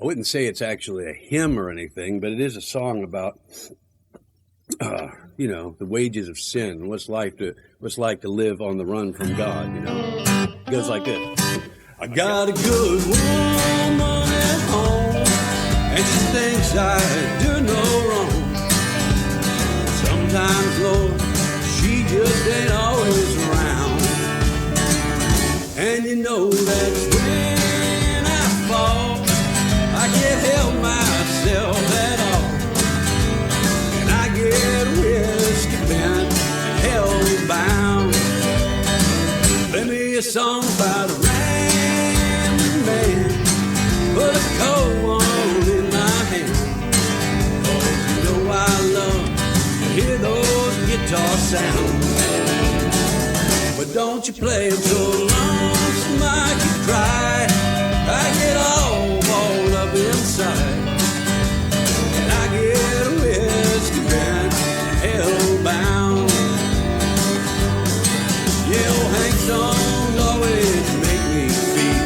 I wouldn't say it's actually a hymn or anything, but it is a song about, the wages of sin and what's like to live on the run from God. It goes like this. I got a good woman at home, and she thinks I do no wrong. Sometimes, Lord, she just ain't always around. And that's when I fall. I can't help myself at all. And I get whiskey bent, hell bound. Play me a song about a rambling man, put a cold one in my hand. Oh, I love to hear those guitar sounds. But don't you play them so lonesome I can cry. I get all balled up inside, and I get whiskey bent, hell-bound. Yeah, old Hank songs always make me feel.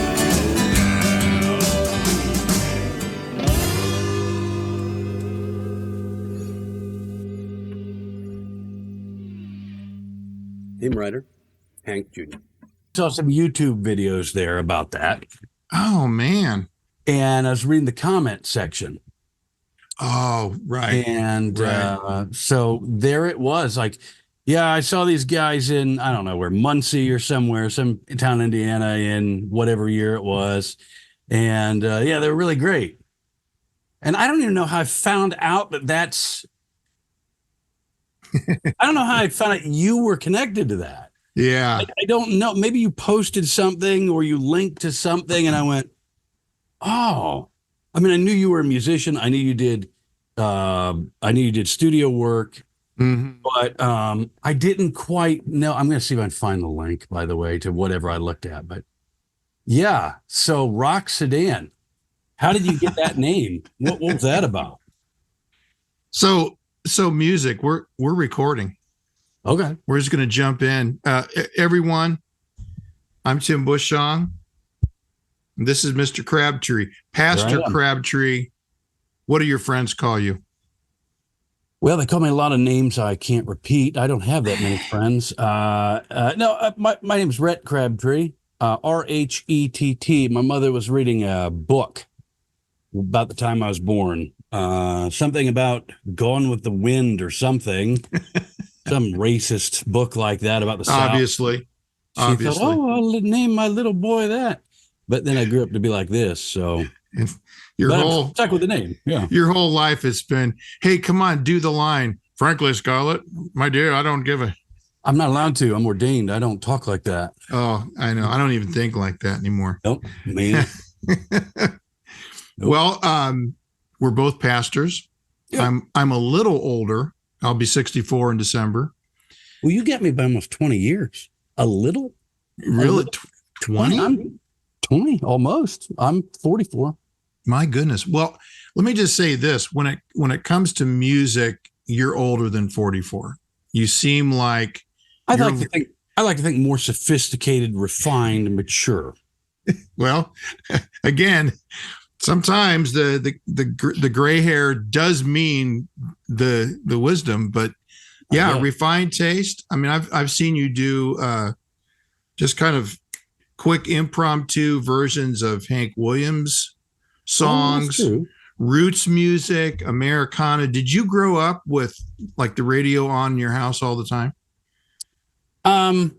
Hymn writer, Hank Jr. Saw some YouTube videos there about that. Oh, man. And I was reading the comment section. Oh, right. And so there it was. Like, yeah, I saw these guys in, I don't know where, Muncie or somewhere, some town, Indiana, in whatever year it was. And they were really great. And I don't even know how I found out that's, I don't know how I found out you were connected to that. Yeah. I don't know. Maybe you posted something or you linked to something and I went, oh, I mean, I knew you were a musician. I knew you did studio work, but I didn't quite know. I'm going to see if I can find the link, by the way, to whatever I looked at. But yeah, so Rock Sedan. How did you get that name? What was that about? So music. We're recording. Okay, we're just going to jump in. Everyone, I'm Tim Bushong. This is Mr. Crabtree, Pastor Crabtree. What do your friends call you? Well, they call me a lot of names I can't repeat. I don't have that many friends. My name's Rhett Crabtree, R-H-E-T-T. My mother was reading a book about the time I was born. Something about Gone with the Wind or something. Some racist book like that about the South. Obviously. She thought, I'll name my little boy that. But then I grew up to be like this, so I'm stuck with the name. Yeah, your whole life has been, hey, come on, do the line. Frankly, Scarlett, my dear, I don't give a. I'm not allowed to. I'm ordained. I don't talk like that. Oh, I know. I don't even think like that anymore. Nope, man. Nope. Well, we're both pastors. Yep. I'm a little older. I'll be 64 in December. Well, you get me by almost 20 years. A little? Really? 20? I'm 20, almost. I'm 44. My goodness. Well, let me just say this. When it comes to music, you're older than 44. You seem like I like to think more sophisticated, refined, and mature. Well, again, sometimes the gray hair does mean the wisdom, but yeah, refined taste. I mean, I've seen you do just kind of quick impromptu versions of Hank Williams songs, roots music, Americana. Did you grow up with like the radio on in your house all the time? Well,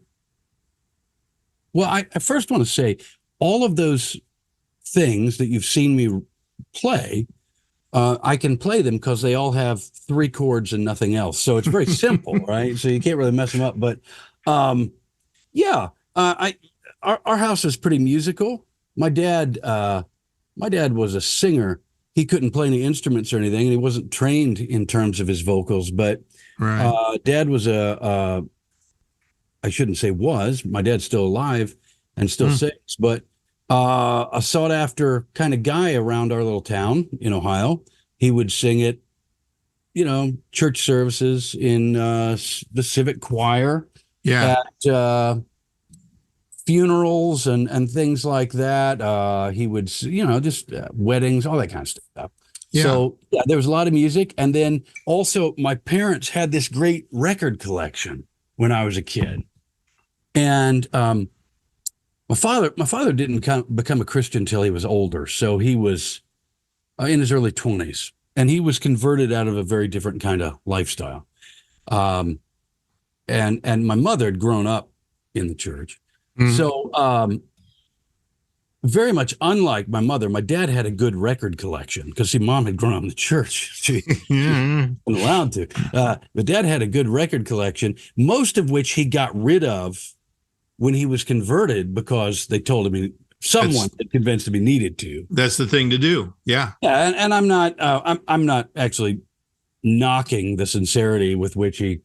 I first want to say all of those things that you've seen me play, I can play them because they all have 3 chords and nothing else. So it's very simple, right? So you can't really mess them up. But our house is pretty musical. My dad was a singer. He couldn't play any instruments or anything, and he wasn't trained in terms of his vocals. But Dad was I shouldn't say was. My dad's still alive and still sings, but a sought after kind of guy around our little town in Ohio. He would sing at, church services in the civic choir. Yeah. At funerals and things like that. He would, just weddings, all that kind of stuff. Yeah. So yeah, there was a lot of music. And then also my parents had this great record collection when I was a kid. And my father didn't become a Christian until he was older. So he was in his early 20s, and he was converted out of a very different kind of lifestyle. And my mother had grown up in the church. Mm-hmm. So very much unlike my mother, my dad had a good record collection because mom had grown up in the church. She wasn't allowed to. But dad had a good record collection, most of which he got rid of when he was converted because they told him someone had convinced him he needed to. That's the thing to do. Yeah. Yeah. And I'm not, I'm not actually knocking the sincerity with which he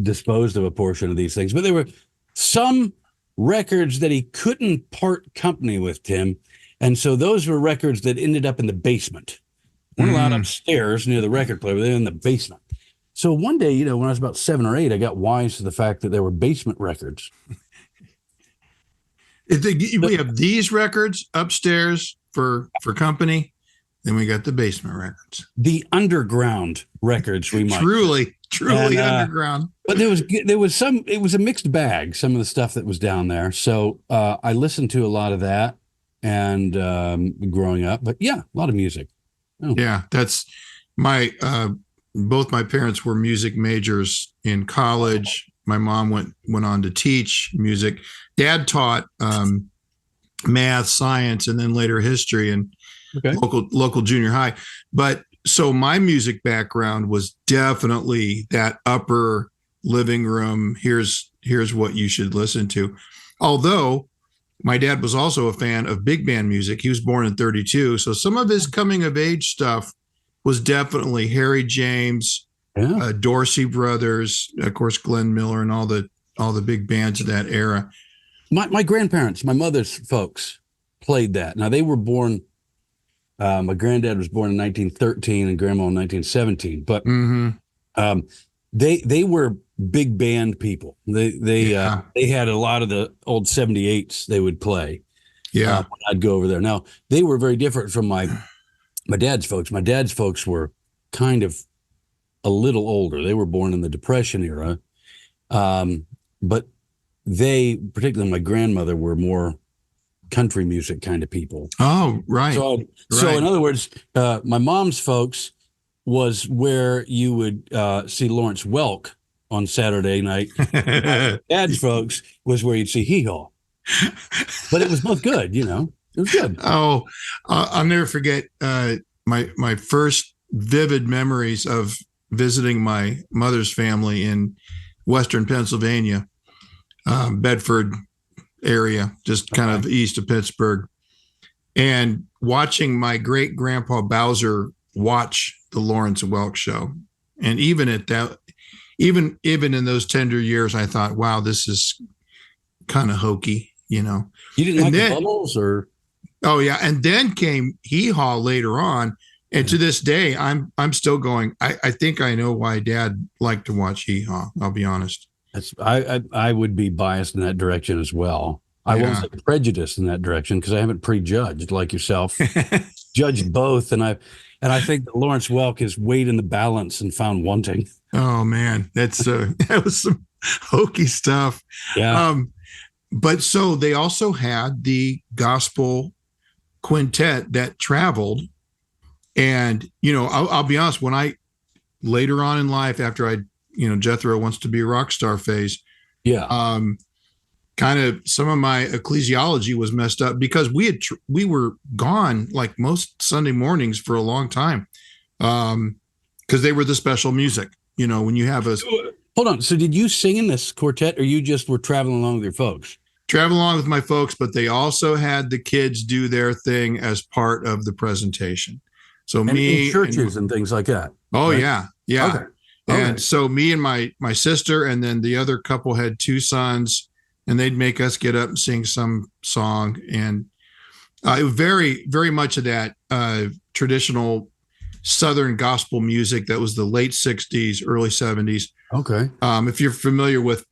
disposed of a portion of these things, but there were some records that he couldn't part company with, Tim. And so those were records that ended up in the basement. Weren't allowed upstairs near the record player, but they're in the basement. So one day, when I was about 7 or 8, I got wise to the fact that there were basement records. We have these records upstairs for company. Then we got the basement records, the underground records. We might truly underground. But there was some. It was a mixed bag. Some of the stuff that was down there. So I listened to a lot of that and growing up. But yeah, a lot of music. Oh. Yeah, that's my. Both my parents were music majors in college. My mom went on to teach music. Dad taught math, science, and then later history and local junior high. But so my music background was definitely that upper living room. Here's what you should listen to. Although my dad was also a fan of big band music. He was born in 1932. So some of his coming of age stuff was definitely Harry James, Dorsey Brothers, of course, Glenn Miller, and all the big bands of that era. My grandparents, my mother's folks, played that. Now they were born. My granddad was born in 1913 and grandma in 1917. But they were big band people. They had a lot of the old 78s they would play. Yeah, I'd go over there. Now they were very different from my dad's folks. My dad's folks were kind of a little older. They were born in the Depression era, but they, particularly my grandmother, were more country music kind of people. Oh, right. So in other words, my mom's folks was where you would see Lawrence Welk on Saturday night. Dad's folks was where you'd see Hee Haw. But it was both good, It was good. Oh, I'll never forget my first vivid memories of visiting my mother's family in Western Pennsylvania, Bedford area, just kind of east of Pittsburgh, and watching my great grandpa Bowser watch the Lawrence Welk show. And even at that, even in those tender years, I thought, wow, this is kind of hokey, You didn't like the Bubbles or? Oh yeah. And then came Hee Haw later on. And to this day, I'm still going, I think I know why Dad liked to watch Hee Haw. I'll be honest. I would be biased in that direction as well. I won't say prejudiced in that direction because I haven't prejudged like yourself. Judged both, and I think that Lawrence Welk has weighed in the balance and found wanting. Oh man, that's that was some hokey stuff. Yeah. But so they also had the gospel quintet that traveled, and I'll be honest, when I later on in life, after I Jethro wants to be a rock star phase. Yeah. Kind of some of my ecclesiology was messed up because we were gone like most Sunday mornings for a long time. Because they were the special music, when you have a. Hold on. So did you sing in this quartet or you just were traveling along with your folks? Traveling along with my folks, but they also had the kids do their thing as part of the presentation. So in churches and things like that. Oh, right? Yeah. Yeah. Okay. And so me and my sister, and then the other couple had 2 sons, and they'd make us get up and sing some song. And it was very, very much of that traditional Southern gospel music that was the late 60s, early 70s. Okay. If you're familiar with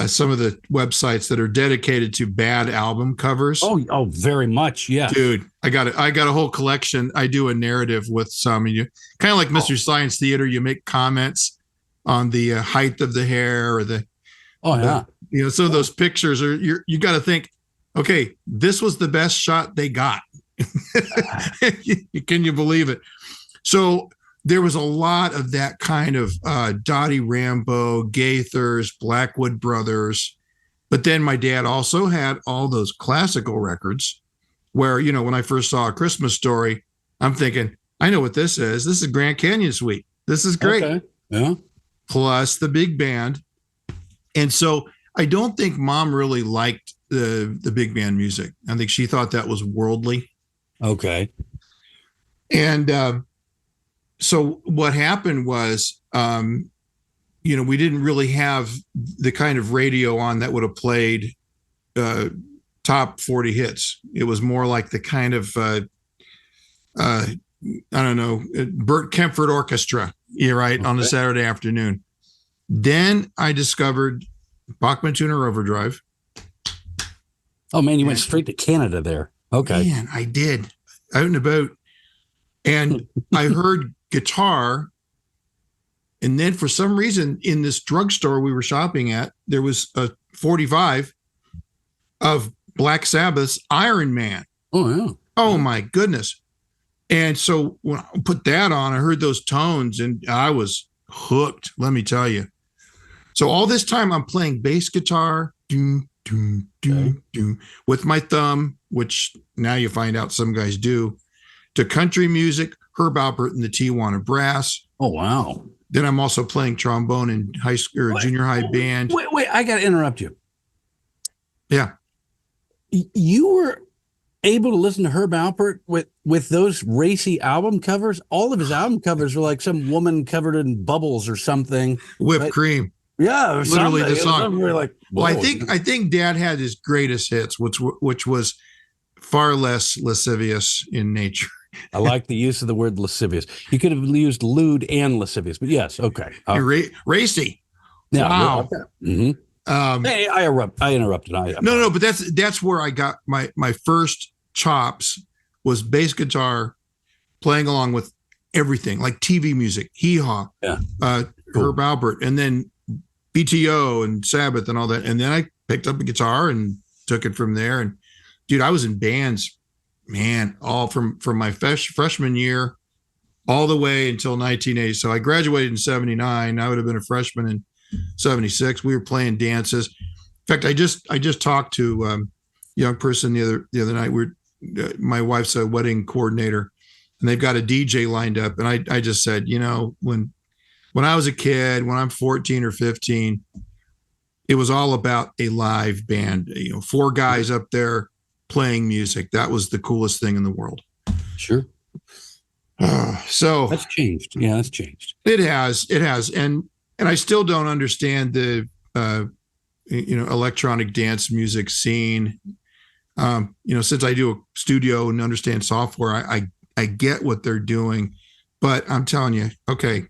some of the websites that are dedicated to bad album covers. Oh, very much. Yeah. Dude, I got a whole collection. I do a narrative with some, and you kind of like Mr. Science Theater. You make comments on the height of the hair or some of those pictures are you got to think, okay, this was the best shot they got. Can you believe it? So there was a lot of that kind of Dottie Rambo, Gaithers, Blackwood Brothers. But then my dad also had all those classical records where, when I first saw A Christmas Story, I'm thinking, I know what this is. This is Grand Canyon Suite. This is great. Okay. Yeah. Plus the big band. And so I don't think Mom really liked the big band music. I think she thought that was worldly. Okay. And so what happened was, we didn't really have the kind of radio on that would have played top 40 hits. It was more like the kind of, I don't know, Burt Kempfert Orchestra, right, on a Saturday afternoon. Then I discovered Bachman Tuner Overdrive. Oh, man, you went straight to Canada there. Okay. Man, I did. Out and about. And I heard guitar. And then for some reason in this drugstore we were shopping at, there was a 45 of Black Sabbath's Iron Man. Oh, yeah. Oh, my goodness. And so when I put that on, I heard those tones and I was hooked, let me tell you. So all this time I'm playing bass guitar, with my thumb, which now you find out some guys do, to country music, Herb Alpert and the Tijuana Brass. Oh, wow. Then I'm also playing trombone in high school or junior high band. Wait, I got to interrupt you. Yeah. You were able to listen to Herb Alpert with those racy album covers? All of his album covers were like some woman covered in bubbles or something. Whipped cream. Yeah, literally the song. Like, well, I think Dad had his greatest hits, which was far less lascivious in nature. I like the use of the word lascivious. You could have used lewd and lascivious, but yes, okay. Racy. Yeah. Wow. Mm-hmm. Hey, I interrupted. No, but that's where I got my first chops was bass guitar, playing along with everything like TV music, Hee Haw, Herb Alpert, and then BTO and Sabbath and all that. And then I picked up a guitar and took it from there. And dude, I was in bands, man, all from my freshman year all the way until 1980. So I graduated in 79. I would have been a freshman in 76. We were playing dances. In fact, I just talked to a young person the other night. My wife's a wedding coordinator, and they've got a DJ lined up. And I just said, when I was a kid, when I'm 14 or 15, it was all about a live band, 4 guys up there playing music. That was the coolest thing in the world. Sure. So that's changed. Yeah, that's changed. It has. And I still don't understand the, electronic dance music scene. Since I do a studio and understand software, I get what they're doing, but I'm telling you, okay.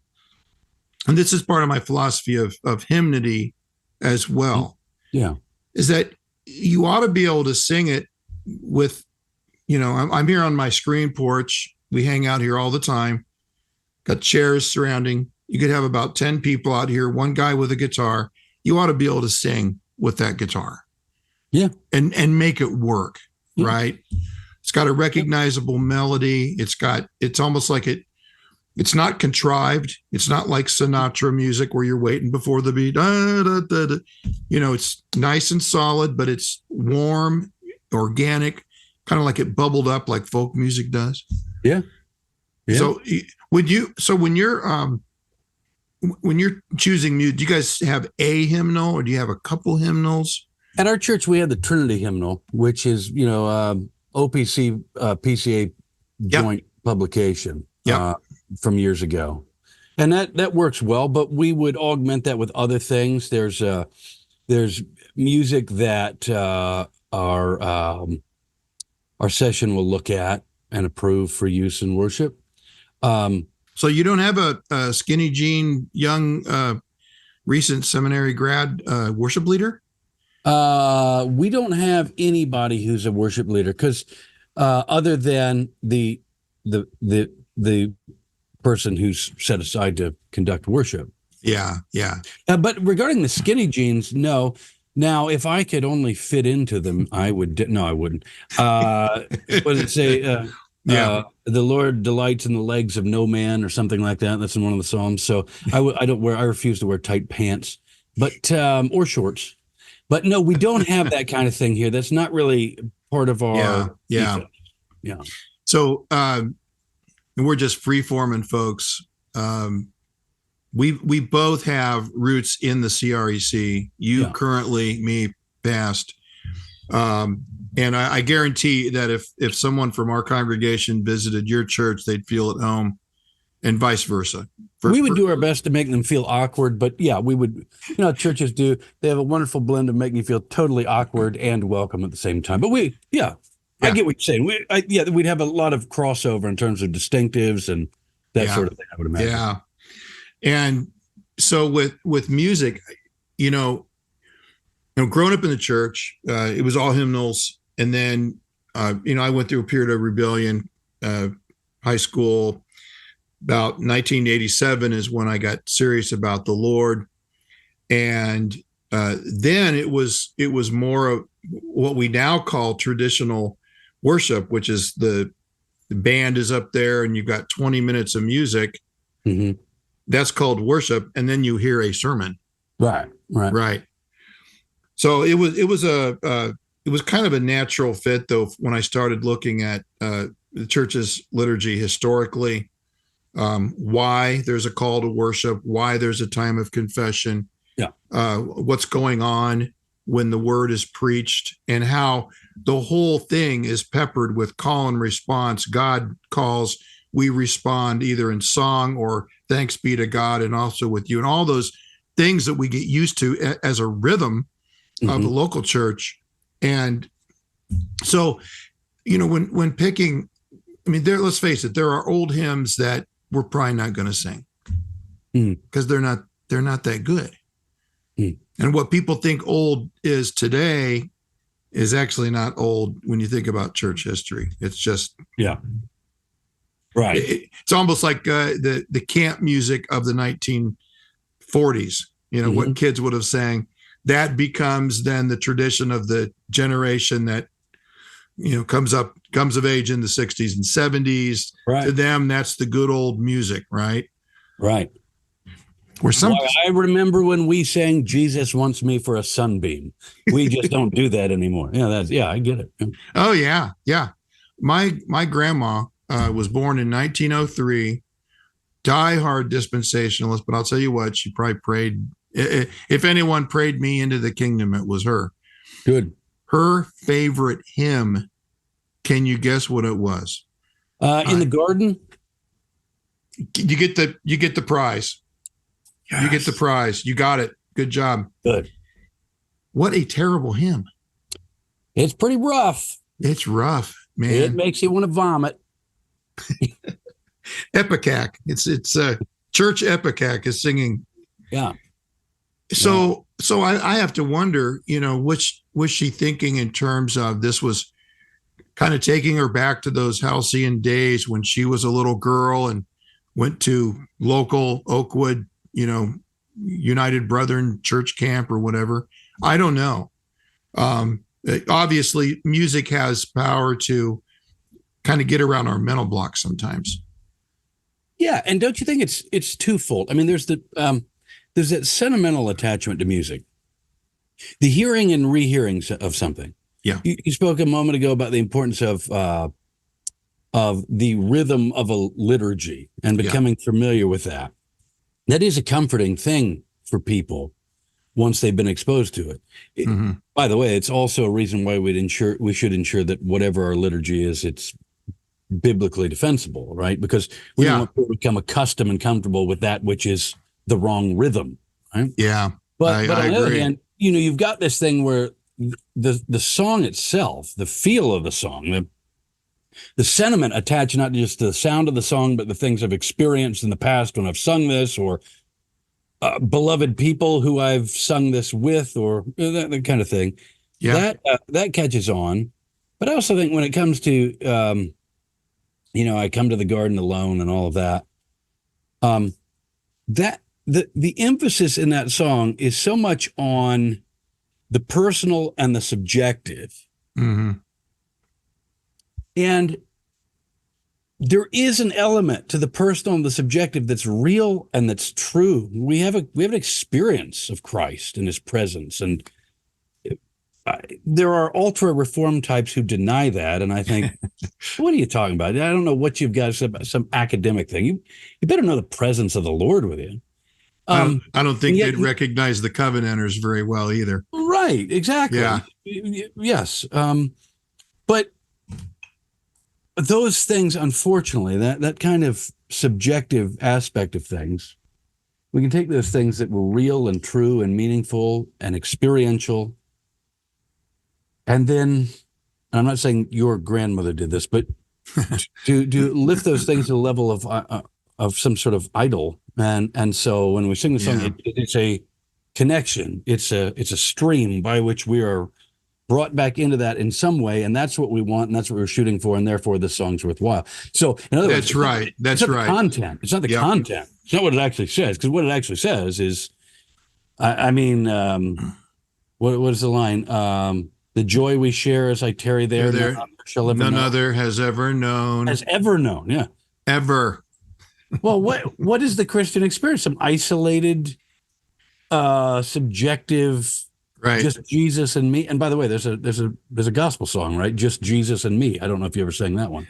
And this is part of my philosophy of hymnody as well. Yeah. Is that you ought to be able to sing it with, I'm here on my screen porch. We hang out here all the time. Got chairs surrounding. You could have about 10 people out here, one guy with a guitar. You ought to be able to sing with that guitar. Yeah. And make it work, right? It's got a recognizable melody. It's almost like it's not contrived. It's not like Sinatra music where you're waiting before the beat. It's nice and solid, but it's warm, organic, kind of like it bubbled up like folk music does. Yeah. So when you're choosing music, do you guys have a hymnal or do you have a couple hymnals? At our church, we have the Trinity hymnal, which is, OPC, PCA joint publication from years ago. And that works well, but we would augment that with other things. There's music that our session will look at and approve for use in worship. So you don't have a skinny jean young recent seminary grad worship leader? We don't have anybody who's a worship leader because other than the person who's set aside to conduct worship. Yeah, yeah. But regarding the skinny jeans, no. Now, if I could only fit into them, I would. No, I wouldn't. What does it say? The Lord delights in the legs of no man, or something like that. That's in one of the Psalms. So I refuse to wear tight pants, but or shorts. But no, we don't have that kind of thing here. That's not really part of our. Yeah. So, and we're just free-forming folks. We both have roots in the CREC. You currently, me past. And I guarantee that if someone from our congregation visited your church, they'd feel at home, and vice versa. We would do our best to make them feel awkward, but yeah, we would. Churches do. They have a wonderful blend of making you feel totally awkward and welcome at the same time. But I get what you're saying. We'd have a lot of crossover in terms of distinctives and that sort of thing, I would imagine. Yeah. And so with music, growing up in the church, it was all hymnals. And then, I went through a period of rebellion, high school. About 1987 is when I got serious about the Lord. And then it was more of what we now call traditional worship, which is the band is up there and you've got 20 minutes of music. Mm-hmm. That's called worship. And then you hear a sermon. Right. So it was kind of a natural fit, though, when I started looking at the church's liturgy historically, why there's a call to worship, why there's a time of confession, what's going on when the word is preached, and how the whole thing is peppered with call and response. God calls, we respond either in song or thanks be to God, and also with you, and all those things that we get used to as a rhythm of the local church. And so, when picking, let's face it, there are old hymns that we're probably not going to sing because they're not that good. And what people think old is today is actually not old when you think about church history. It's just right. It's almost like the camp music of the 1940s. What kids would have sang. That becomes then the tradition of the generation that comes of age in the 60s and 70s. Right. To them, that's the good old music, right? Right. I remember when we sang "Jesus Wants Me for a Sunbeam." We just don't do that anymore. I get it. Oh yeah. My grandma was born in 1903, diehard dispensationalist, but I'll tell you what, she probably prayed. If anyone prayed me into the kingdom, it was her. Good. Her favorite hymn, can you guess what it was? In the garden? You get the prize. Yes. You get the prize. You got it. Good job. Good. What a terrible hymn. It's pretty rough. It's rough, man. It makes you want to vomit. Epicac. It's church Epicac is singing. Yeah. So I have to wonder, which was she thinking in terms of this was kind of taking her back to those halcyon days when she was a little girl and went to local Oakwood, United Brethren church camp or whatever. I don't know. Obviously, music has power to kind of get around our mental block sometimes. Yeah, and don't you think it's twofold? There's that sentimental attachment to music, the hearing and rehearing of something. Yeah, you spoke a moment ago about the importance of the rhythm of a liturgy and becoming familiar with that. That is a comforting thing for people once they've been exposed to it. By the way, it's also a reason why we should ensure that whatever our liturgy is, it's biblically defensible, right? Because we don't want people to become accustomed and comfortable with that which is the wrong rhythm, right? Yeah, but on the other hand, you've got this thing where the song itself, the feel of the song, the sentiment attached not just to the sound of the song, but the things I've experienced in the past when I've sung this, or beloved people who I've sung this with, or that kind of thing. Yeah. That catches on. But I also think when it comes to, I come to the garden alone and all of that, that the emphasis in that song is so much on the personal and the subjective. Mm-hmm. And there is an element to the personal and the subjective that's real and that's true. We have an experience of Christ and his presence. And there are ultra reform types who deny that. And I think, what are you talking about? I don't know what you've got, some academic thing. You better know the presence of the Lord with you. I don't think they'd recognize the Covenanters very well either. Right, exactly. Yeah. Yes. But those things, unfortunately, that kind of subjective aspect of things, we can take those things that were real and true and meaningful and experiential, and then, and I'm not saying your grandmother did this, but to lift those things to the level of some sort of idol. And so when we sing the song, it's a connection. It's a stream by which we are brought back into that in some way, and that's what we want, and that's what we're shooting for, and therefore this song's worthwhat's. So, in other words, that's right. That's right. The content. It's not the content. It's not what it actually says, because what it actually says is, what is the line? The joy we share as I tarry there, none other has ever known. Has ever known, yeah. Ever. Well, what is the Christian experience? Some isolated, subjective. Right. Just Jesus and me. And by the way, there's a gospel song, right? Just Jesus and me. I don't know if you ever sang that one,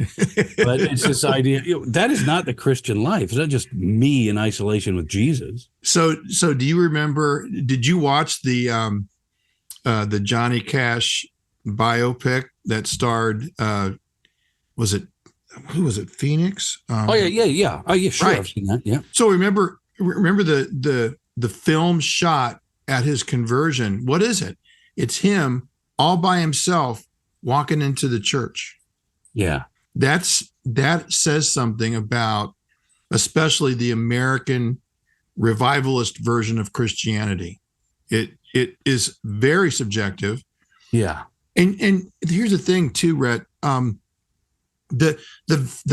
but it's this idea, that is not the Christian life. It's not just me in isolation with Jesus. So do you remember, did you watch the Johnny Cash biopic that starred, who was it? Phoenix? Oh yeah. Oh yeah, sure. Right. I've seen that. Yeah. So remember the film shot at his conversion. What is it? It's him all by himself walking into the church. Yeah. That says something about especially the American revivalist version of Christianity. It is very subjective. Yeah. And here's the thing too, Rhett. The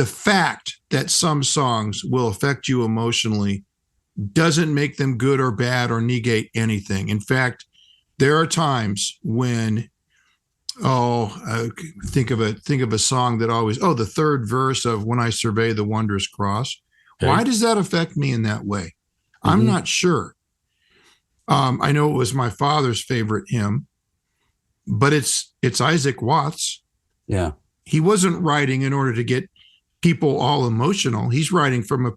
fact that some songs will affect you emotionally doesn't make them good or bad or negate anything. In fact, there are times when, think of a song that always, the third verse of When I Survey the Wondrous Cross. Okay. Why does that affect me in that way? Mm-hmm. I'm not sure. I know it was my father's favorite hymn, but it's Isaac Watts. Yeah. He wasn't writing in order to get people all emotional. He's writing from a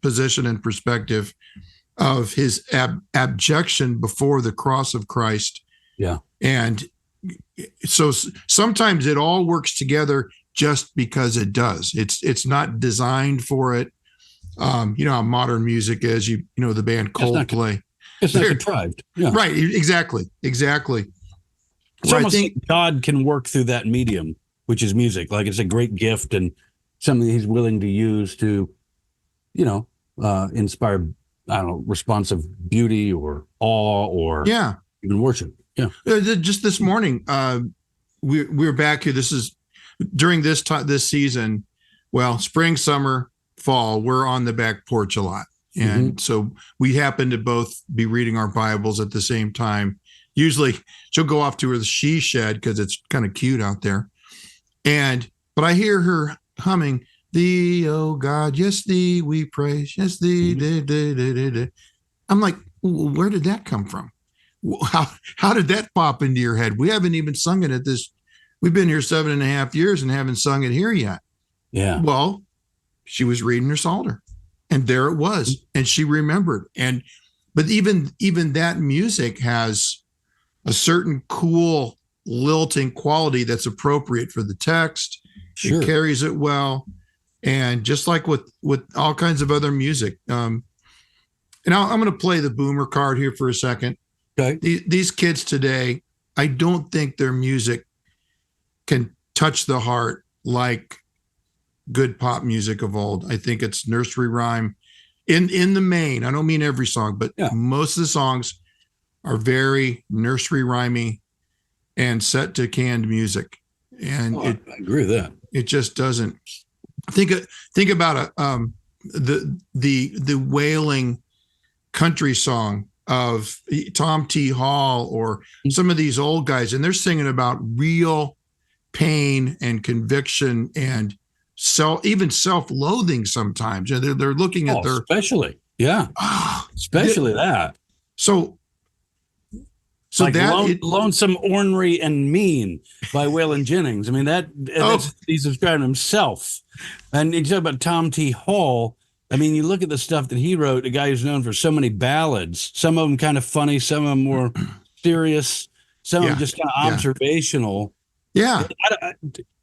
position and perspective of his abjection before the cross of Christ. Yeah. And so sometimes it all works together just because it does. It's not designed for it. You know how modern music is, you know, the band Coldplay. It's not contrived. Yeah. Right. Exactly. It's almost like God can work through that medium, which is music. Like it's a great gift and something he's willing to use to, inspire, responsive beauty or awe or even worship. Yeah. Just this morning, we're back here. This is during this season. Well, spring, summer, fall, we're on the back porch a lot. And so we happen to both be reading our Bibles at the same time. Usually she'll go off to her she shed because it's kind of cute out there. But I hear her humming, "Thee, oh God, yes, thee we praise, yes, thee." I'm like, where did that come from? How did that pop into your head? We haven't even sung it at this. We've been here 7.5 years and haven't sung it here yet. Yeah. Well, she was reading her Psalter, and there it was, and she remembered. But even that music has a certain cool lilting quality that's appropriate for the text. Sure. It carries it well. And just like with all kinds of other music. And I'm going to play the boomer card here for a second. Okay. These kids today, I don't think their music can touch the heart like good pop music of old. I think it's nursery rhyme. in the main. I don't mean every song, but Yeah. most of the songs are very nursery rhymey and set to canned music, and I agree with that. it just doesn't. Think about the wailing country song of Tom T. Hall or some of these old guys, and they're singing about real pain and conviction and even self-loathing sometimes. They're looking at their especially especially that. So like that lonesome, ornery, and mean by Waylon Jennings. I mean that's he's describing himself. And you talk about Tom T. Hall. I mean, you look at the stuff that he wrote, a guy who's known for so many ballads, some of them kind of funny, some of them more serious, some of them just kind of observational. Yeah.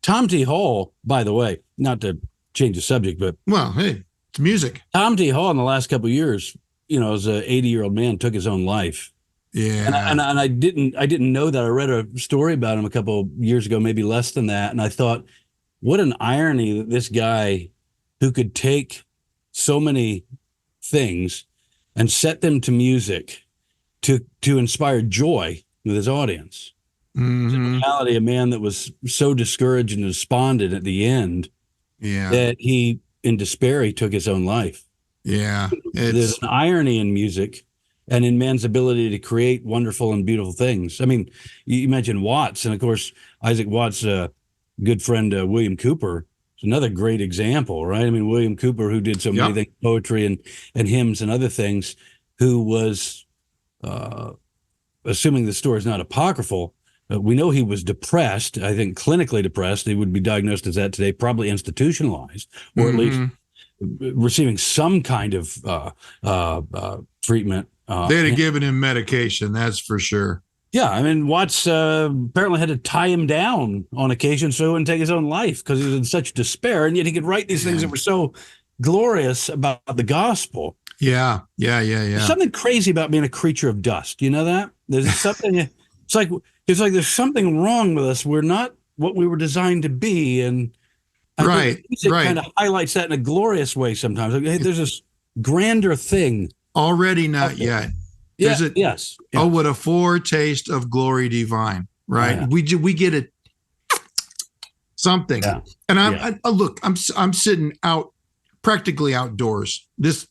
Tom T. Hall, by the way, not to change the subject, but well, hey, it's music. Tom T. Hall in the last couple of years, as an 80-year-old man, took his own life. Yeah. And I didn't know that. I read a story about him a couple of years ago, maybe less than that. And I thought, what an irony that this guy who could take so many things and set them to music to inspire joy with his audience. Mm-hmm. In reality, a man that was so discouraged and despondent at the end that he, in despair, he took his own life. Yeah. There's an irony in music and in man's ability to create wonderful and beautiful things. I mean, you mentioned Watts, and of course, Isaac Watts' good friend, William Cooper, is another great example, right? I mean, William Cooper, who did so many things, poetry and hymns and other things, who was, assuming the story is not apocryphal, we know he was depressed, I think clinically depressed. He would be diagnosed as that today, probably institutionalized, or at least receiving some kind of treatment. They'd have given him medication, that's for sure. Yeah, I mean, Watts apparently had to tie him down on occasion so he wouldn't take his own life because he was in such despair, and yet he could write these things that were so glorious about the gospel. Yeah. There's something crazy about being a creature of dust. You know that? There's something. It's like there's something wrong with us. We're not what we were designed to be, and I think music kind of highlights that in a glorious way sometimes. Like, hey, there's this grander thing. Already not yet. Yes. Oh, what a foretaste of glory divine, right? We get it, something. Yeah. And I'm sitting out, practically outdoors. This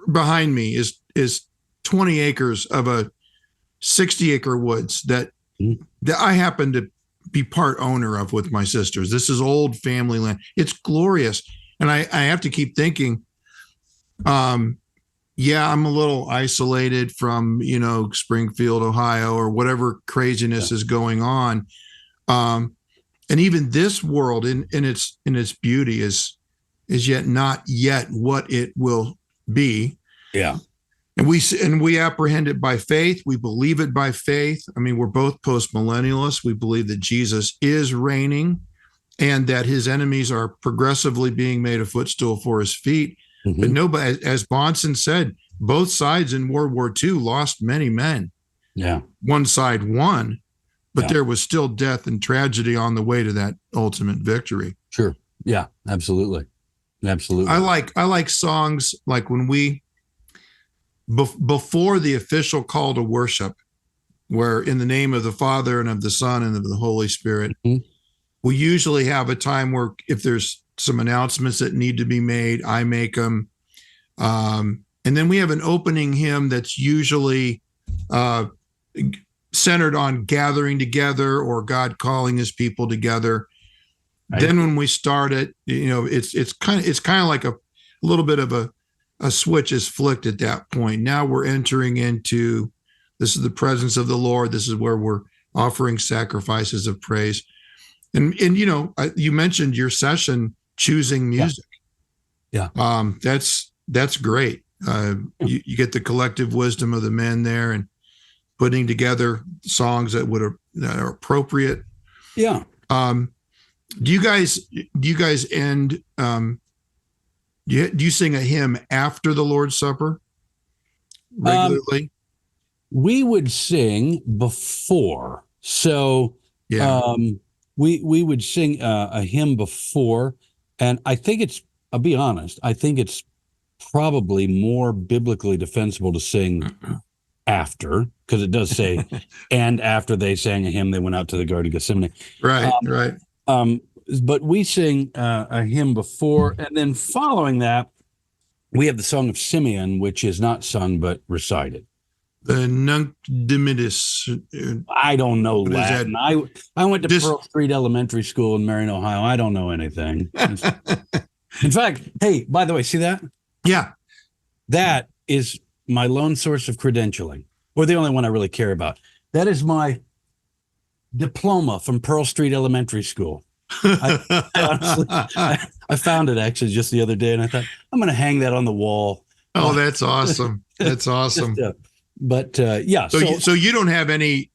behind me is 20 acres of a 60-acre woods that I happen to be part owner of with my sisters. This is old family land. It's glorious. And I have to keep thinking, I'm a little isolated from, Springfield, Ohio, or whatever craziness is going on. And even this world in its beauty is yet not yet what it will be. Yeah. And we apprehend it by faith. We believe it by faith. I mean, we're both post-millennialists. We believe that Jesus is reigning and that his enemies are progressively being made a footstool for his feet. Mm-hmm. But nobody, as Bonson said, both sides in World War II lost many men. Yeah. One side won, but there was still death and tragedy on the way to that ultimate victory. Sure. Yeah, absolutely. Absolutely. I like songs like when before the official call to worship, where in the name of the Father and of the Son and of the Holy Spirit, we usually have a time where if there's some announcements that need to be made, I make them. And then we have an opening hymn that's usually centered on gathering together or God calling his people together. Then when we start it, it's kind of like a little bit of a switch is flicked at that point. Now we're entering into, this is the presence of the Lord. This is where we're offering sacrifices of praise. And you mentioned your session choosing music. Yeah. That's great. You get the collective wisdom of the men there and putting together songs that are appropriate. Yeah. Do you guys end, do you sing a hymn after the Lord's Supper regularly? We would sing before. So we would sing a hymn before. And I think I'll be honest, I think it's probably more biblically defensible to sing after, because it does say, and after they sang a hymn, they went out to the Garden of Gethsemane. Right, right. But we sing a hymn before, and then following that, we have the Song of Simeon, which is not sung but recited. The Nunc Dimittis. I don't know What is Latin. that? I went to Pearl Street Elementary School in Marion, Ohio. I don't know anything. In fact, hey, by the way, see that? Yeah. That is my lone source of credentialing, or the only one I really care about. That is my diploma from Pearl Street Elementary School. I found it actually just the other day, and I thought, I'm going to hang that on the wall. Oh, that's awesome. That's awesome. Yeah. So you don't have any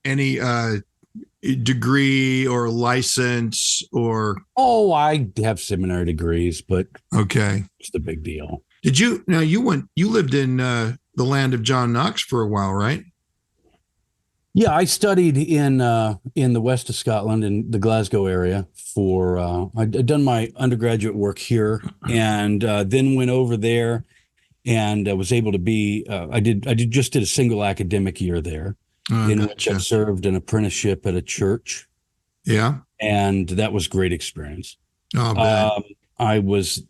degree or license or? Oh, I have seminary degrees, but okay, it's the big deal. Did you? Now you lived in the land of John Knox for a while, right? Yeah, I studied in the west of Scotland, in the Glasgow area. I'd done my undergraduate work here, and then went over there, and was able to be. I did a single academic year there, in which I served an apprenticeship at a church. Yeah, and that was a great experience. Oh, I was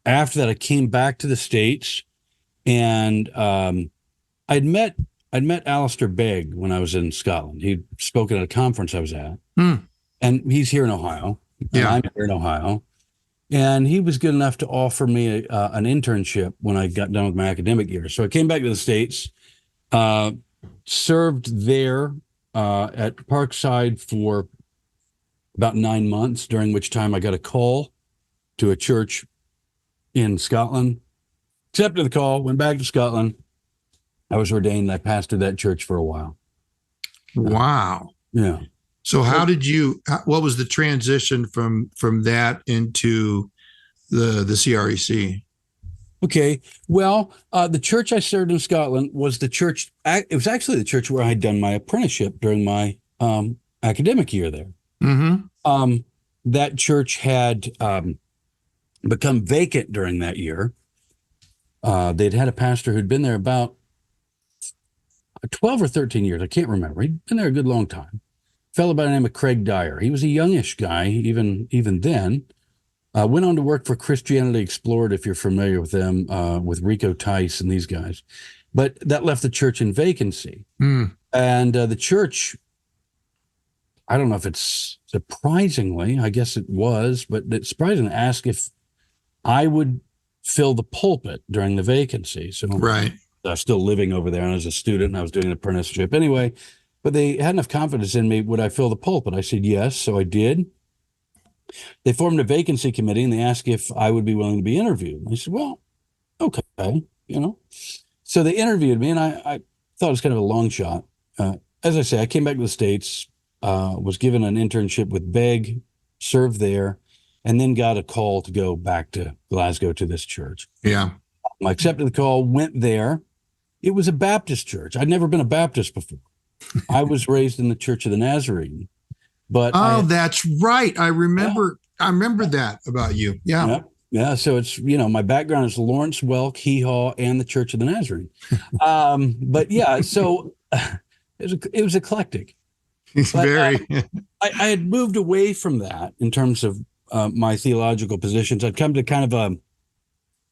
after that. I came back to the States, and I'd met Alistair Begg when I was in Scotland. He'd spoken at a conference I was at, and he's here in Ohio. Yeah, I'm here in Ohio, and he was good enough to offer me an internship when I got done with my academic year. So I came back to the States, served there at Parkside for about 9 months, during which time I got a call to a church in Scotland, accepted the call, went back to Scotland. I was ordained. I pastored that church for a while. Wow. Yeah. So what was the transition from that into the CREC? Okay. Well, the church I served in Scotland was the church. It was actually the church where I had done my apprenticeship during my academic year there. Mm-hmm. That church had become vacant during that year. They'd had a pastor who'd been there about 12 or 13 years. I can't remember. He'd been there a good long time. A fellow by the name of Craig Dyer. He was a youngish guy, even then. Went on to work for Christianity Explored, if you're familiar with them, with Rico Tice and these guys. But that left the church in vacancy. And the church, I don't know if it's surprisingly, I guess it was, but it's surprising to ask if I would fill the pulpit during the vacancy. So right. I was still living over there, and I was a student, and I was doing an apprenticeship anyway. But they had enough confidence in me. Would I fill the pulpit? I said yes, so I did. They formed a vacancy committee, and they asked if I would be willing to be interviewed. I said, well, okay, So they interviewed me, and I thought it was kind of a long shot. As I say, I came back to the States, was given an internship with Begg, served there, and then got a call to go back to Glasgow to this church. Yeah. I accepted the call, went there. It was a Baptist church. I'd never been a Baptist before. I was raised in the Church of the Nazarene. But that's right. I remember that about you. Yeah. Yeah. So it's, my background is Lawrence Welk, Hee Haw, and the Church of the Nazarene. But yeah, so it was eclectic. It's very. I had moved away from that in terms of my theological positions. I'd come to kind of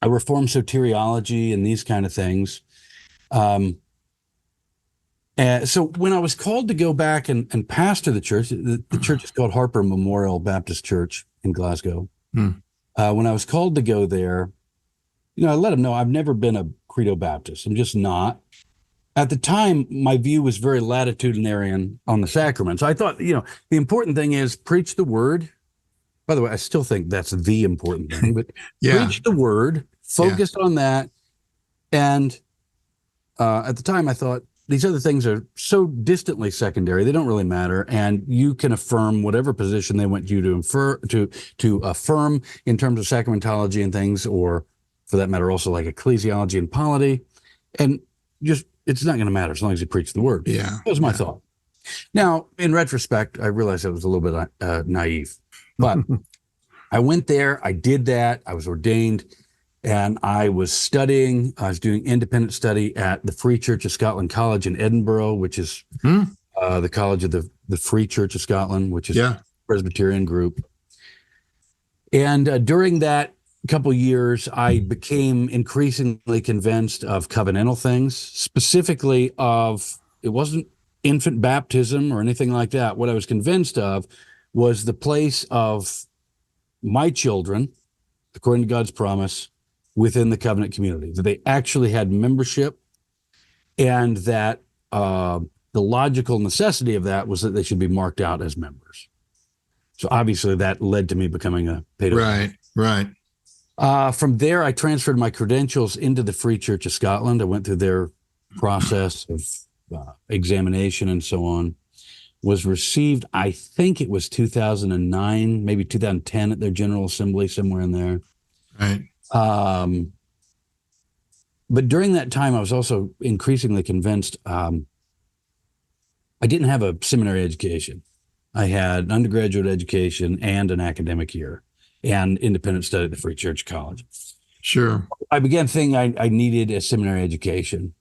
a Reformed soteriology and these kind of things. So when I was called to go back and pastor the church, the church is called Harper Memorial Baptist Church in Glasgow. When I was called to go there, I let them know I've never been a Credo Baptist. I'm just not. At the time, my view was very latitudinarian on the sacraments. I thought, the important thing is preach the word. By the way, I still think that's the important thing, but preach the word, focus on that. And at the time, I thought these other things are so distantly secondary; they don't really matter. And you can affirm whatever position they want you to affirm in terms of sacramentology and things, or for that matter, also like ecclesiology and polity. And just it's not going to matter as long as you preach the word. Yeah, that was my thought. Now, in retrospect, I realized I was a little bit naive, but I went there, I did that, I was ordained. And I was doing independent study at the Free Church of Scotland College in Edinburgh, which is the College of the Free Church of Scotland, which is a Presbyterian group. And during that couple years, I became increasingly convinced of covenantal things, specifically it wasn't infant baptism or anything like that. What I was convinced of was the place of my children, according to God's promise, within the covenant community, that they actually had membership, and that the logical necessity of that was that they should be marked out as members. So obviously that led to me becoming a paedophile. Right. From there, I transferred my credentials into the Free Church of Scotland. I went through their process of examination and so on. Was received, I think it was 2009, maybe 2010 at their General Assembly, somewhere in there. Right. But during that time, I was also increasingly convinced I didn't have a seminary education. I had an undergraduate education and an academic year and independent study at the Free Church College. Sure. I began thinking I needed a seminary education.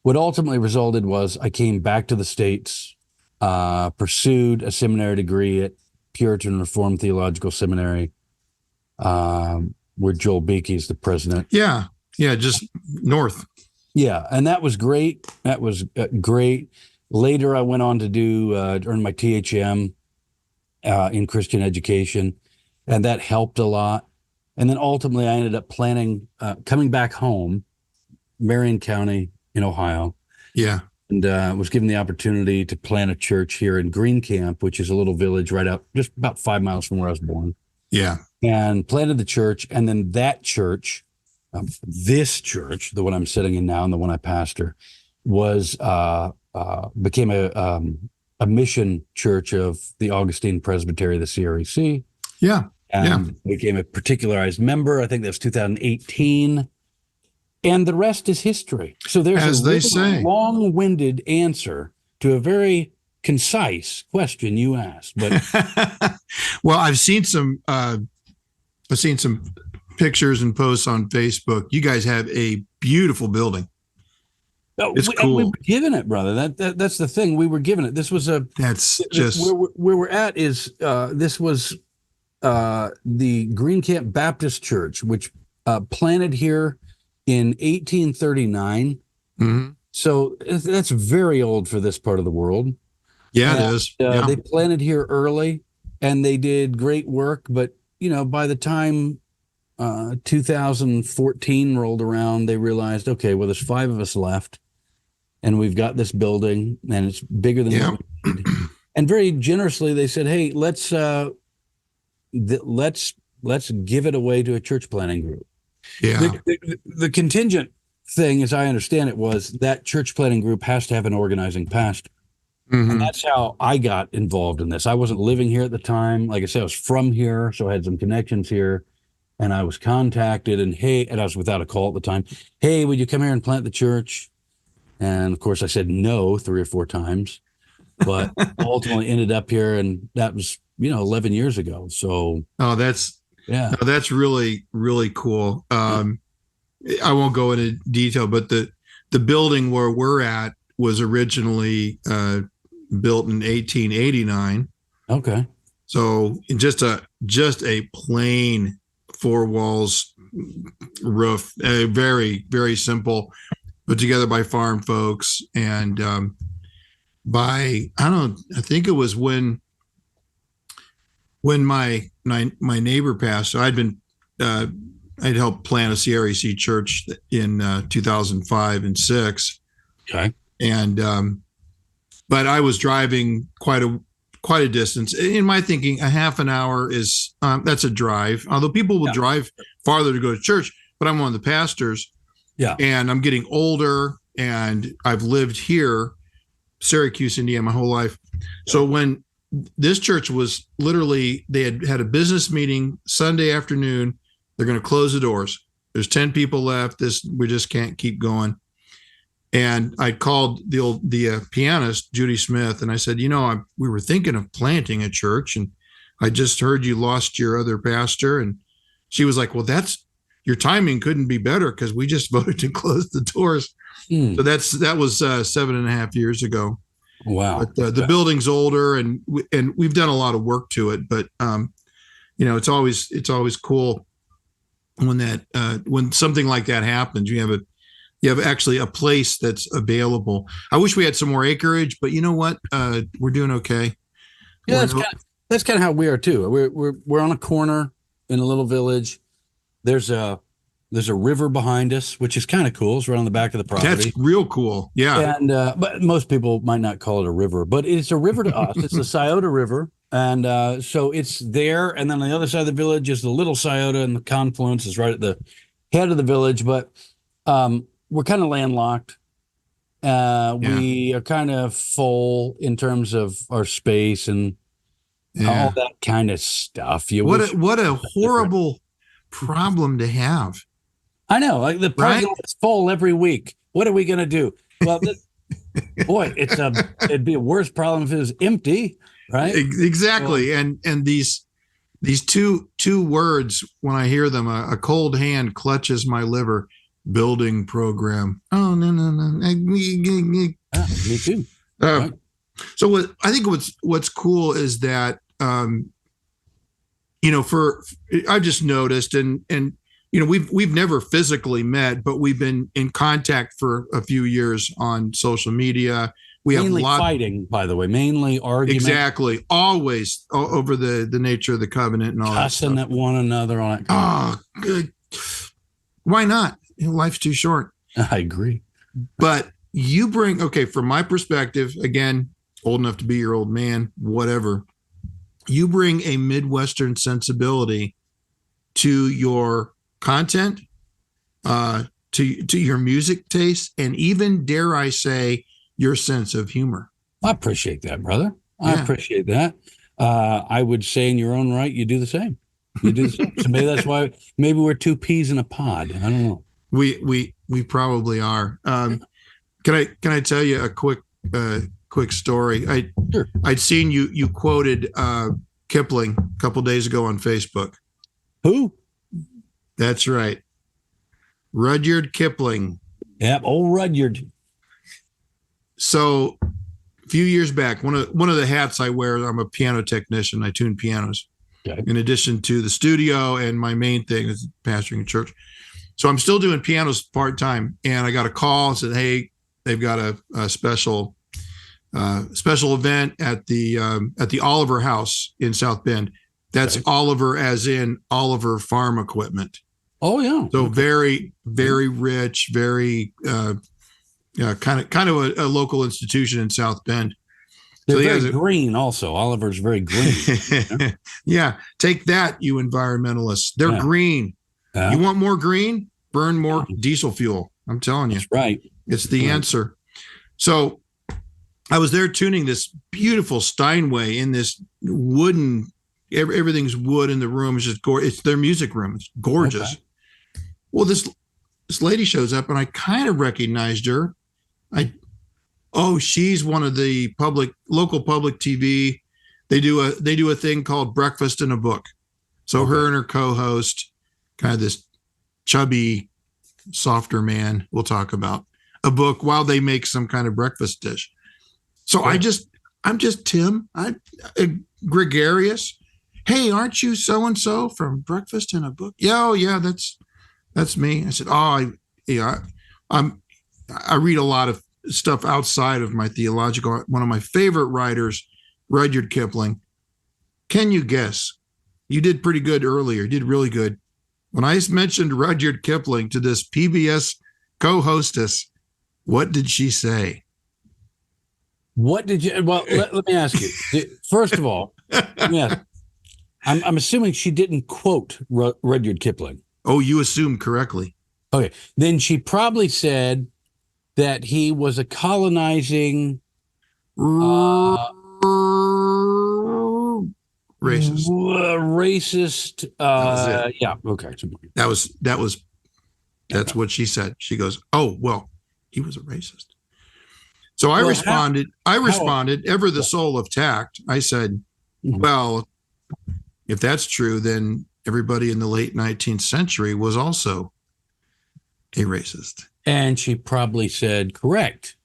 What ultimately resulted was I came back to the States, pursued a seminary degree at Puritan Reformed Theological Seminary, where Joel Beakey is the president. Yeah, just north. Yeah, and that was great. That was great. Later, I went on to earn my THM in Christian education, and that helped a lot. And then ultimately, I ended up coming back home, Marion County in Ohio. Yeah. And was given the opportunity to plant a church here in Green Camp, which is a little village right out, just about 5 miles from where I was born. Yeah. And planted the church. And then that church, this church, the one I'm sitting in now and the one I pastor, became a mission church of the Augustine Presbytery of the CREC. Yeah. And became a particularized member. I think that was 2018. And the rest is history. So there's a long-winded answer to a very concise question you asked. But well, I've seen some pictures and posts on Facebook. You guys have a beautiful building. It's cool. We were given it, brother. That's the thing. We were given it. This was where we're at is this was the Green Camp Baptist Church, which planted here in 1839. Mm-hmm. So that's very old for this part of the world. Yeah, it is. They planted here early and they did great work. But, by the time 2014 rolled around, they realized, okay, well, there's 5 of us left and we've got this building and it's bigger than what we need. And very generously, they said, hey, let's give it away to a church planting group. Yeah. The contingent thing, as I understand it, was that church planting group has to have an organizing pastor. Mm-hmm. And that's how I got involved in this. I wasn't living here at the time. Like I said, I was from here, so I had some connections here. And I was contacted and I was without a call at the time. Hey, would you come here and plant the church? And of course I said no 3 or 4 times, but ultimately ended up here. And that was, 11 years ago. So. Oh, that's really, really cool. I won't go into detail, but the building where we're at was originally built in 1889. Okay. So just a plain 4 walls roof, very, very simple, put together by farm folks. And I think it was when my neighbor passed. So I'd helped plant a CREC church in 2005 and 6. Okay. And but I was driving quite a distance. In my thinking, a half an hour is that's a drive. Although people will drive farther to go to church, but I'm one of the pastors. Yeah. And I'm getting older, and I've lived here, Syracuse, Indiana, my whole life. Yeah. So when this church was literally, they had a business meeting Sunday afternoon. They're going to close the doors. There's 10 people left. We just can't keep going. And I called the pianist, Judy Smith, and I said, we were thinking of planting a church, and I just heard you lost your other pastor. And she was like, well, that's, your timing couldn't be better because we just voted to close the doors. So that was 7.5 years ago. Wow. But the building's older, and we've done a lot of work to it. But it's always cool when something like that happens. You have actually a place that's available. I wish we had some more acreage, but you know what? We're doing okay. Yeah, that's kind of how we are too. We're on a corner in a little village. There's a river behind us, which is kind of cool. It's right on the back of the property. That's real cool. Yeah. And but most people might not call it a river, but it's a river to us. It's the Scioto River, and so it's there. And then on the other side of the village is the Little Scioto, and the confluence is right at the head of the village. But we're kind of landlocked. We are kind of full in terms of our space and all that kind of stuff. What a horrible problem to have. I know, like the parking lot is full every week. What are we going to do? Well, boy, it'd be a worse problem if it was empty, right? Exactly. And these two words, when I hear them, a cold hand clutches my liver. Building program. Oh no. Me too. Right. So I think what's cool is that I've just noticed, and we've never physically met, but we've been in contact for a few years on social media. We mainly have fighting, by the way, mainly arguing. Exactly, always over the nature of the covenant and all cussing that at one another on it. Oh, good. Why not? Life's too short. I agree. But you bring, from my perspective, again, old enough to be your old man, whatever. You bring a Midwestern sensibility to your content, to your music taste, and even, dare I say, your sense of humor. I appreciate that, brother. I appreciate that. I would say in your own right, you do the same. You do the same. So maybe that's why, maybe we're two peas in a pod. I don't know. We probably are. Can I tell you a quick story? Sure. I'd seen you quoted Kipling a couple days ago on Facebook. Who? That's right, Rudyard Kipling. Yep, old Rudyard. So a few years back, one of the hats I wear, I'm a piano technician. I tune pianos. Okay. In addition to the studio, and my main thing is pastoring a church. So I'm still doing pianos part-time, and I got a call and said, hey, they've got a special event at the Oliver House in South Bend. That's Oliver as in Oliver Farm Equipment. Oh yeah. So very, very rich, very kind of a local institution in South Bend. They're very green also. Oliver's very green. Yeah. Take that, you environmentalists. They're green. You want more green? Burn more diesel fuel. I'm telling you. That's right. It's the answer. So I was there tuning this beautiful Steinway in this wooden, everything's wood in the room. It's just gorgeous. It's their music room. It's gorgeous. Okay. Well, this lady shows up, and I kind of recognized her. She's one of the local public TV. They do a thing called Breakfast in a Book. So her and her co-host, kind of this chubby, softer man, we'll talk about a book while they make some kind of breakfast dish. So I'm just Tim. I'm gregarious. Hey, aren't you so-and-so from Breakfast in a Book? Yeah, that's me. I said, I read a lot of stuff outside of my theological. One of my favorite writers, Rudyard Kipling. Can you guess? You did pretty good earlier. You did really good. When I mentioned Rudyard Kipling to this PBS co-hostess, what did she say? What did you? Well, let me ask you. First of all, I'm assuming she didn't quote Rudyard Kipling. Oh, you assumed correctly. Okay, then she probably said that he was a colonizing racist. Yeah. Okay. That's what she said. She goes, "Oh, well, he was a racist." So I responded, ever the soul of tact. I said, well, if that's true, then everybody in the late 19th century was also a racist. And she probably said, correct.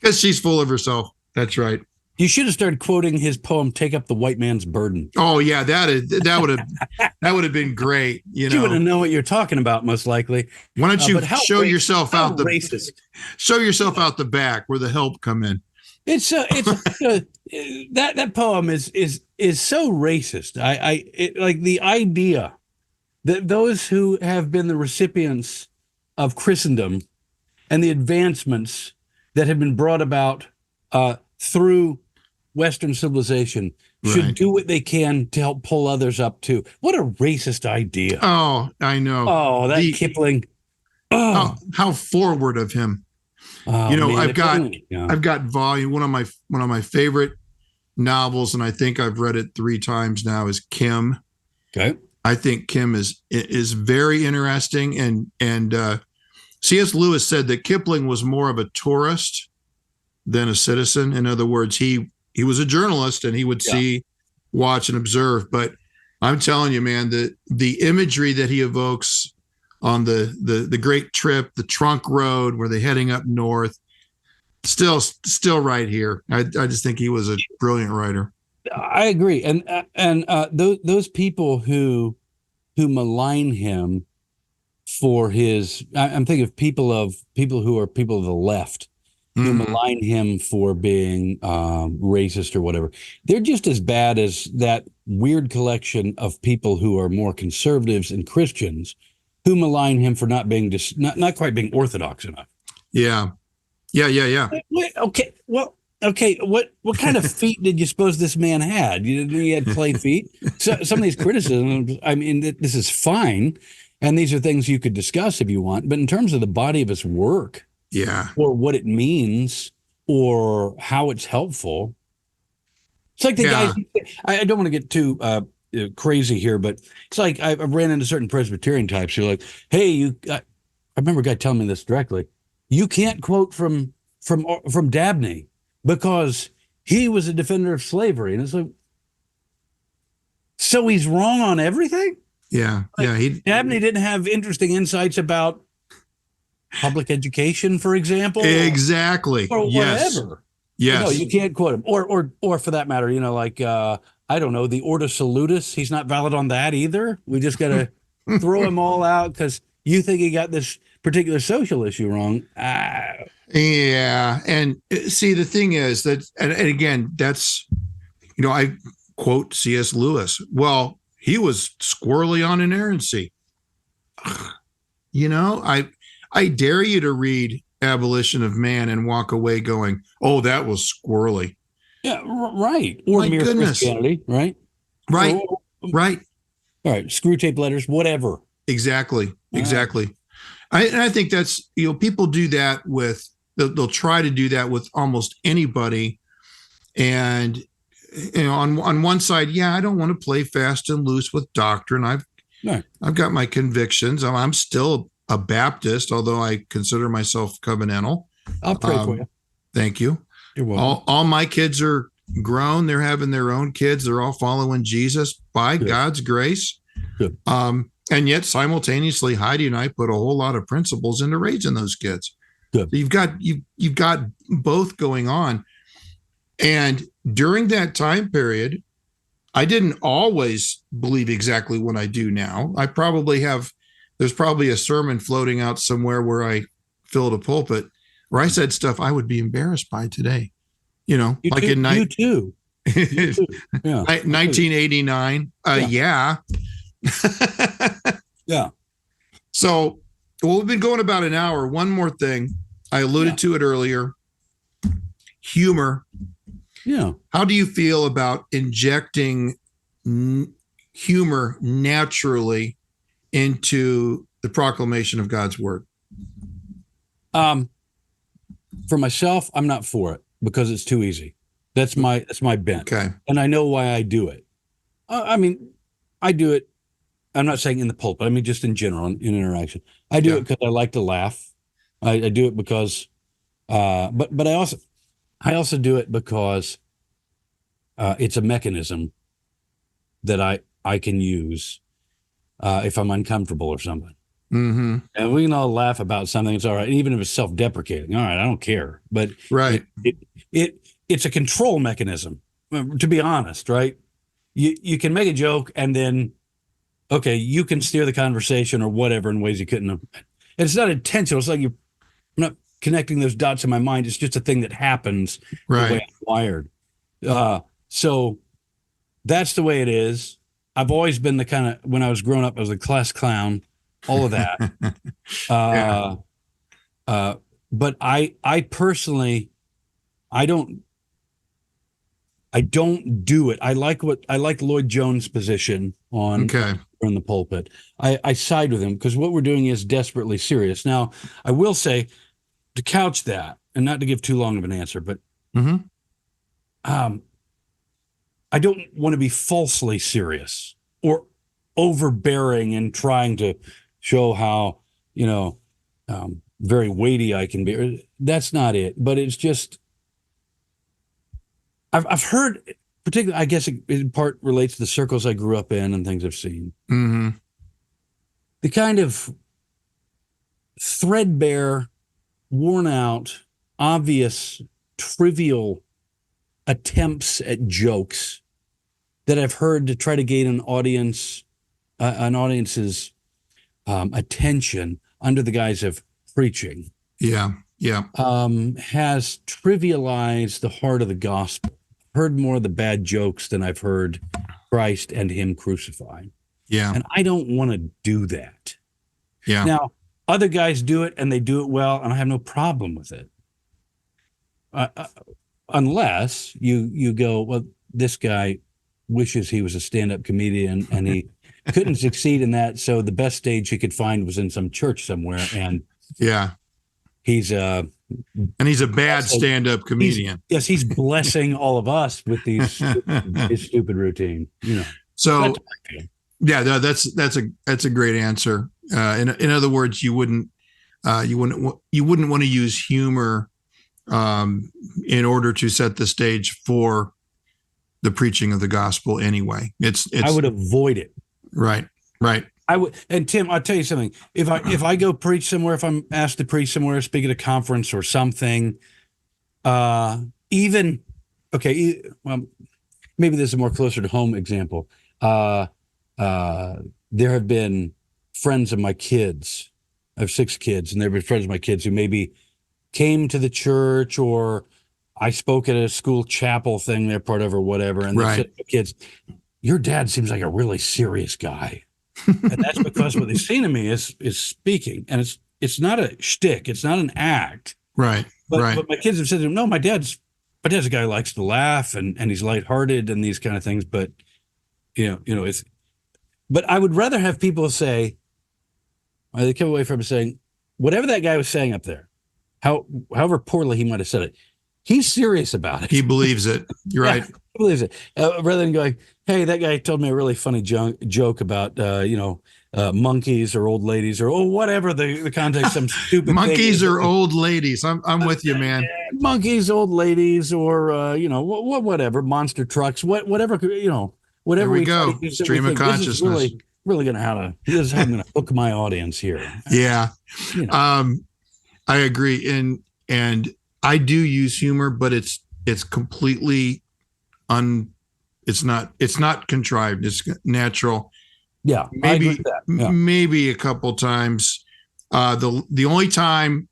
Because she's full of herself. That's right. You should have started quoting his poem, Take Up the White Man's Burden. Oh yeah, that would have been great. You She wouldn't know, know what you're talking about, most likely. why don't you show racist, yourself out the racist. show yourself out the back where the help come in. It's that poem is so racist. Like the idea that those who have been the recipients of Christendom and the advancements that have been brought about through Western civilization should Right. do what they can to help pull others up too. What a racist idea! Oh, I know. Oh, that Kipling. Oh, How forward of him. oh, You know, man, I've if got only, yeah. I've got volume one of my favorite novels, and I think I've read it 3 times now, is Kim. Okay. I think Kim is very interesting, and C.S. Lewis said that Kipling was more of a tourist than a citizen. In other words, he was a journalist and he would see, watch, and observe. But I'm telling you, man, the imagery that he evokes on the great trip, the trunk road where they're heading up north, still right here. I just think he was a brilliant writer. I agree, and those people who malign him for his, I'm thinking of people who are people of the left who Mhm. malign him for being racist or whatever. They're just as bad as that weird collection of people who are more conservatives and Christians who malign him for not being not quite being orthodox enough. Yeah. Okay, well, okay, what kind of feet did you suppose this man had? He had clay feet. So some of these criticisms, I mean, this is fine, and these are things you could discuss if you want. But in terms of the body of his work, Yeah. or what it means, or how it's helpful, it's like the Yeah. guys. I don't want to get too crazy here, but it's like I ran into certain Presbyterian types who are like, "Hey, I remember a guy telling me this directly. You can't quote from Dabney because he was a defender of slavery," and it's like, so he's wrong on everything. Yeah. Dabney didn't have interesting insights about public education, for example, Exactly. or Yes. whatever. Yes. No, you can't quote him, or for that matter, like I don't know, the Ordo Salutis. He's not valid on that either. We just got to throw him all out because you think he got this particular social issue wrong. Yeah. And see, the thing is that, and again, that's, I quote C.S. Lewis. Well, he was squirrely on inerrancy. I dare you to read Abolition of Man and walk away going, oh, that was squirrely. Yeah, right. Or My mere goodness. Christianity, right? Right. Right. All right. Screw tape letters, whatever. Exactly. I think that's, people do that with, they'll try to do that with almost anybody. And, on one side, I don't want to play fast and loose with doctrine. I've got my convictions. I'm still a Baptist, although I consider myself covenantal. I'll pray for you. Thank you. You're welcome. All my kids are grown. They're having their own kids. They're all following Jesus by God's grace. Good. And yet simultaneously, Heidi and I put a whole lot of principles into raising those kids. Good. So you've got both going on. And during that time period, I didn't always believe exactly what I do now. There's probably a sermon floating out somewhere where I filled a pulpit where I said stuff I would be embarrassed by today. You like too, in you too. You too. Yeah. 1989. Yeah. Yeah. So, we've been going about an hour. One more thing. I alluded to it earlier. Humor. Yeah. How do you feel about injecting humor naturally into the proclamation of God's word? For myself, I'm not for it because it's too easy. That's my bent. Okay. And I know why I do it. I mean, I do it. I'm not saying in the pulpit. I mean, just in general, in interaction. I do it because I like to laugh. I do it because, but I also do it because it's a mechanism that I can use if I'm uncomfortable or something. Mm-hmm. And we can all laugh about something. It's all right, even if it's self-deprecating. All right, I don't care. But Right. it's a control mechanism, to be honest. Right? You can make a joke and then, okay, you can steer the conversation or whatever in ways you couldn't have. And it's not intentional. It's like I'm not connecting those dots in my mind. It's just a thing that happens the way Right. I'm wired. So that's the way it is. I've always been the kind of, when I was growing up, I was a class clown, all of that. Yeah. But I personally, I don't do it. I like Lloyd Jones' position on Okay. in the pulpit. I side with him because what we're doing is desperately serious. Now, I will say, to couch that, and not to give too long of an answer, but Mm-hmm. I don't want to be falsely serious or overbearing and trying to show how, very weighty I can be. That's not it. But it's just, I've heard, particularly, I guess it in part relates to the circles I grew up in and things I've seen. Mm-hmm. The kind of threadbare, worn out, obvious, trivial attempts at jokes that I've heard to try to gain an audience's attention under the guise of preaching. Yeah. Yeah. Has trivialized the heart of the gospel. Heard more of the bad jokes than I've heard Christ and him crucified. Yeah. And I don't want to do that. Yeah. Now, other guys do it and they do it well, and I have no problem with it. Unless you go, well, this guy wishes he was a stand-up comedian and he couldn't succeed in that, so the best stage he could find was in some church somewhere, and Yeah. he's a bad stand-up comedian. he's blessing all of us with his stupid routine. So yeah, that's a great answer. In other words, you wouldn't want to use humor in order to set the stage for the preaching of the gospel anyway. It's I would avoid it. Right. I would, and Tim, I'll tell you something. If I go preach somewhere, if I'm asked to preach somewhere, speak at a conference or something, well, maybe this is a more closer to home example. There have been friends of my kids. I have 6 kids, and there have been friends of my kids who maybe came to the church, or I spoke at a school chapel thing they're part of or whatever, and they said to the kids, "Your dad seems like a really serious guy." And that's because what they've seen in me is speaking, and it's not a shtick, it's not an act. Right. But my kids have said to them, "No, my dad's a guy who likes to laugh and he's lighthearted and these kind of things." But it's. But I would rather have people say, or they come away from saying, whatever that guy was saying up there, however poorly he might have said it, he's serious about it. He believes it. You're right. He believes it. Rather than going, "Hey, that guy told me a really funny joke about monkeys or old ladies or whatever the context, some stupid monkeys or old ladies." I'm with you, man. Monkeys, old ladies, or whatever, monster trucks, whatever. Whatever. There we go. Stream of consciousness. Really going to this is how I'm going to hook my audience here. Yeah. I agree, and I do use humor, but it's completely it's not contrived. It's natural. Yeah, I agree with that. Yeah. Maybe a couple times. The only time,